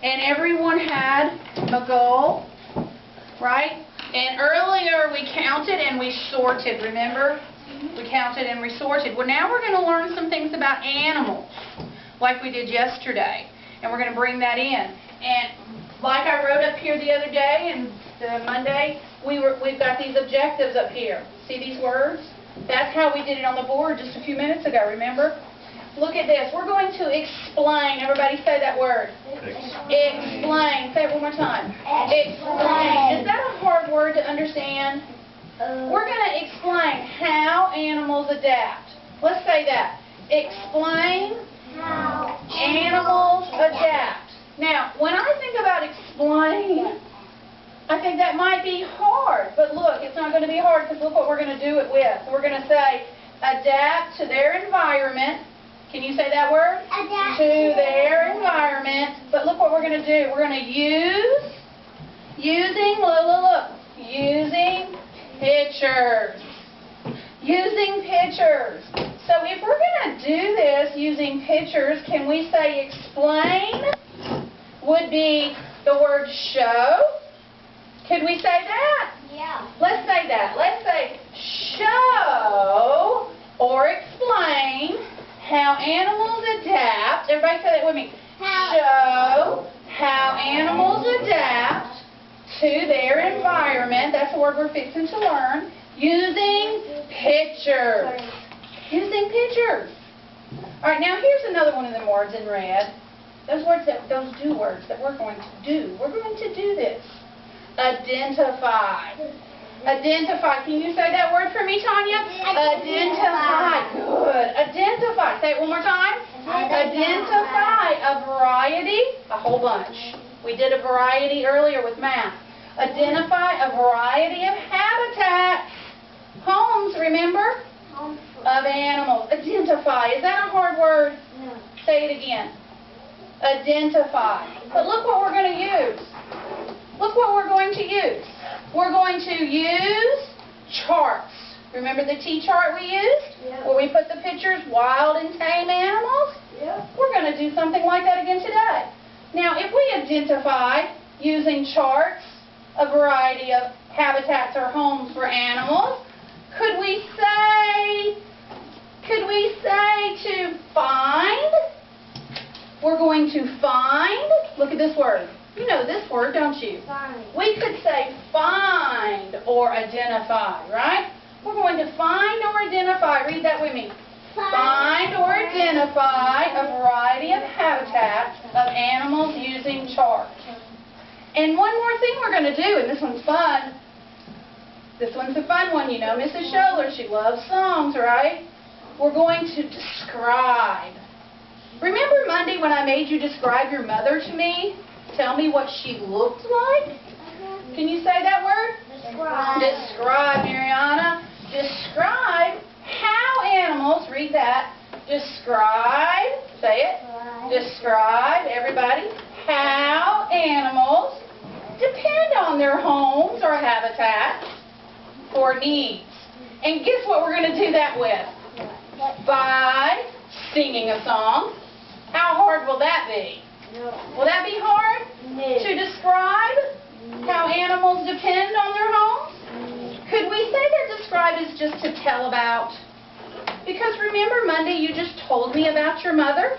And everyone had a goal, right? And earlier we counted and we sorted, remember? We counted and we sorted. Well, now we're going to learn some things about animals, like we did yesterday. And we're going to bring that in. And like I wrote up here the other day, and Monday, we've got these objectives up here. See these words? That's how we did it on the board just a few minutes ago, remember? Look at this. We're going to explain. Everybody say that word. Explain. Say it one more time. Explain. Is that a hard word to understand? We're going to explain how animals adapt. Let's say that. Explain how animals adapt. Now, when I think about explain, I think that might be hard. But look, it's not going to be hard because look what we're going to do it with. We're going to say adapt to their environment. Can you say that word? Adapt to their environment. But look what we're going to do. We're going to using pictures. Using pictures. So if we're going to do this using pictures, can we say explain would be the word show? Could we say that? Yeah. Let's say that. Let's say show or explain how animals adapt. Everybody say that with me. Show how animals adapt to their environment. That's the word we're fixing to learn. Using pictures. Using pictures. All right, now here's another one of them words in red. Those words those do words that we're going to do. We're going to do this. Identify. Identify. Can you say that word for me, Tanya? Identify. Good. Identify. Say it one more time. Identify a variety, a whole bunch. We did a variety earlier with math. Identify a variety of habitats. Homes, remember? Of animals. Identify. Is that a hard word? No. Say it again. Identify. But look what we're going to use. Look what we're going to use. We're going to use charts. Remember the T-chart we used? Yeah. Where we put the pictures, wild and tame animals? Yeah. We're going to do something like that again today. Now, if we identify using charts a variety of habitats or homes for animals, could we say to find? We're going to find. Look at this word. You know this word, don't you? Find. We could say find or identify, right? We're going to find or identify. Read that with me. Find or identify a variety of habitats of animals using charts. And one more thing we're going to do, and this one's fun. This one's a fun one, you know. Mrs. Scholler, she loves songs, right? We're going to describe. Remember Monday when I made you describe your mother to me? Tell me what she looked like? Can you say that word? Describe. Describe, Mariana. Describe how animals, read that, describe, say it, describe, everybody, how animals depend on their homes or habitats for needs. And guess what we're going to do that with? By singing a song. How hard will that be? Will that be hard? To describe how animals depend on their homes? Could we say that describe is just to tell about? Because remember Monday you just told me about your mother?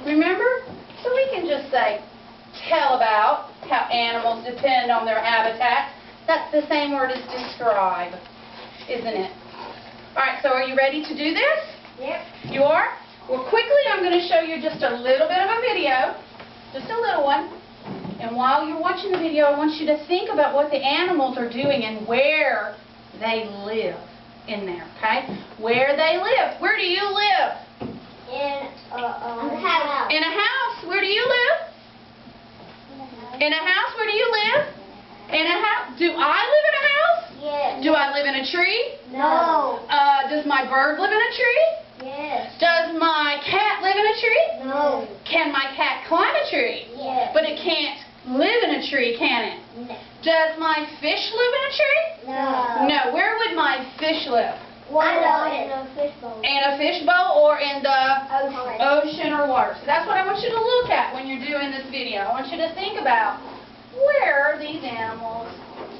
Remember? So we can just say tell about how animals depend on their habitat. That's the same word as describe, isn't it? Alright, so are you ready to do this? Yep. You are? Well, quickly I'm going to show you just a little bit of a video. Just a little one. And while you're watching the video, I want you to think about what the animals are doing and where they live in there, okay? Where they live. Where do you live? In a house. In a house. Where do you live? In a house. Where do you live? In a house. Do I live in a house? Yes. Do I live in a tree? No. Does my bird live in a tree? Yes. Does my cat live in a tree? No. Can my cat climb a tree? Yes. But it can't live in a tree, can it? No. Does my fish live in a tree? No. No. Where would my fish live? In a fishbowl. In a fishbowl or in the Ocean. ocean or water. So that's what I want you to look at when you're doing this video. I want you to think about where these animals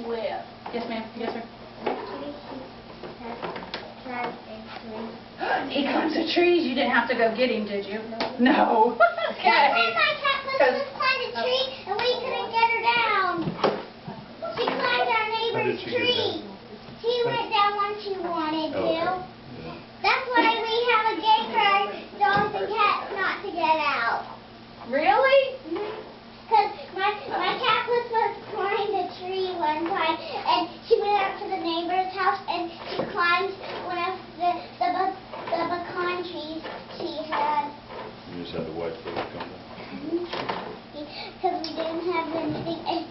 live. Yes, ma'am. Yes, sir. He climbs the trees. You didn't have to go get him, did you? No. Okay. My cat was climb a tree and we couldn't get her down. She climbed our neighbor's tree. She went down when she wanted to. That's why we have a gate for our dogs and cats not to get out. Really? Because my cat was supposed to climb the tree one time, and she went up to the neighbor's house, and she climbed one of the pecan trees she had. You just had to wait for it to come down. Because we didn't have anything, and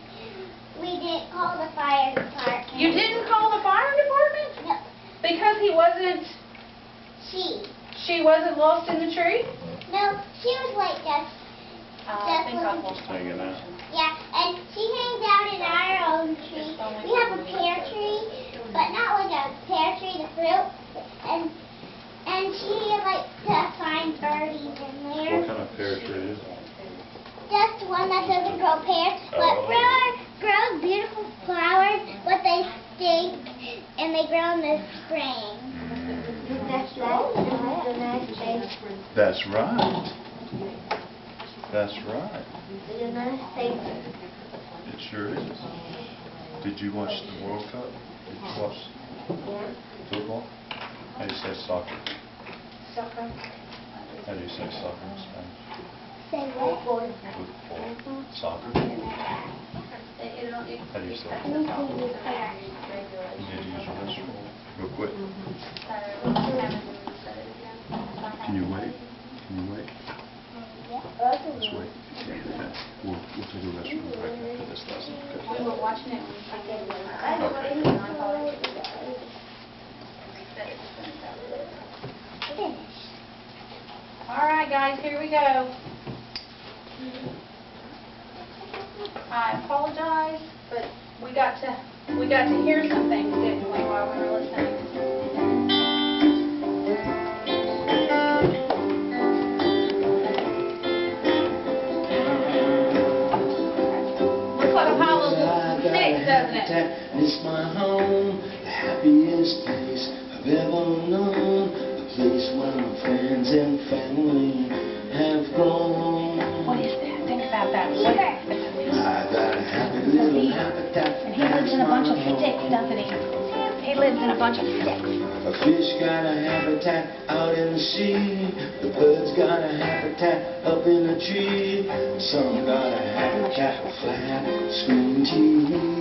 we didn't call the fire department. You didn't call the fire department? No, Because he wasn't, she wasn't lost in the tree? no, she was like us. I think I lost my Hanging out. Yeah, and she hangs out in our own tree. We have a pear tree, but not like a pear tree, the fruit. And she likes to find birdies in there. What kind of pear tree is it? Just one that doesn't grow pears, but grows beautiful flowers, but they stink and they grow in the spring. That's right. That's right. It sure is. Did you watch the World Cup? Did you watch football? How do you say soccer? Soccer. How do you say soccer in Spanish? Say what? Football. Soccer? How do you say it? You need to use the restroom real quick. Can you wait? Can you wait? Let's wait. Okay. We'll take a restroom break after this lesson. Okay. We were watching it All right, guys, here we go. I apologize, but we got to hear some things, didn't we, while we were listening? Looks like a pile of sticks, doesn't it? It's my home, the happiest place I've ever known, a place where my friends and family have grown. What is that? Think about that. I got a happy little habitat. And he lives in a bunch of sticks, doesn't he? He lives in a bunch of sticks. A fish got a habitat out in the sea. The birds got a habitat up in a tree. Some got a habitat flat screen TV.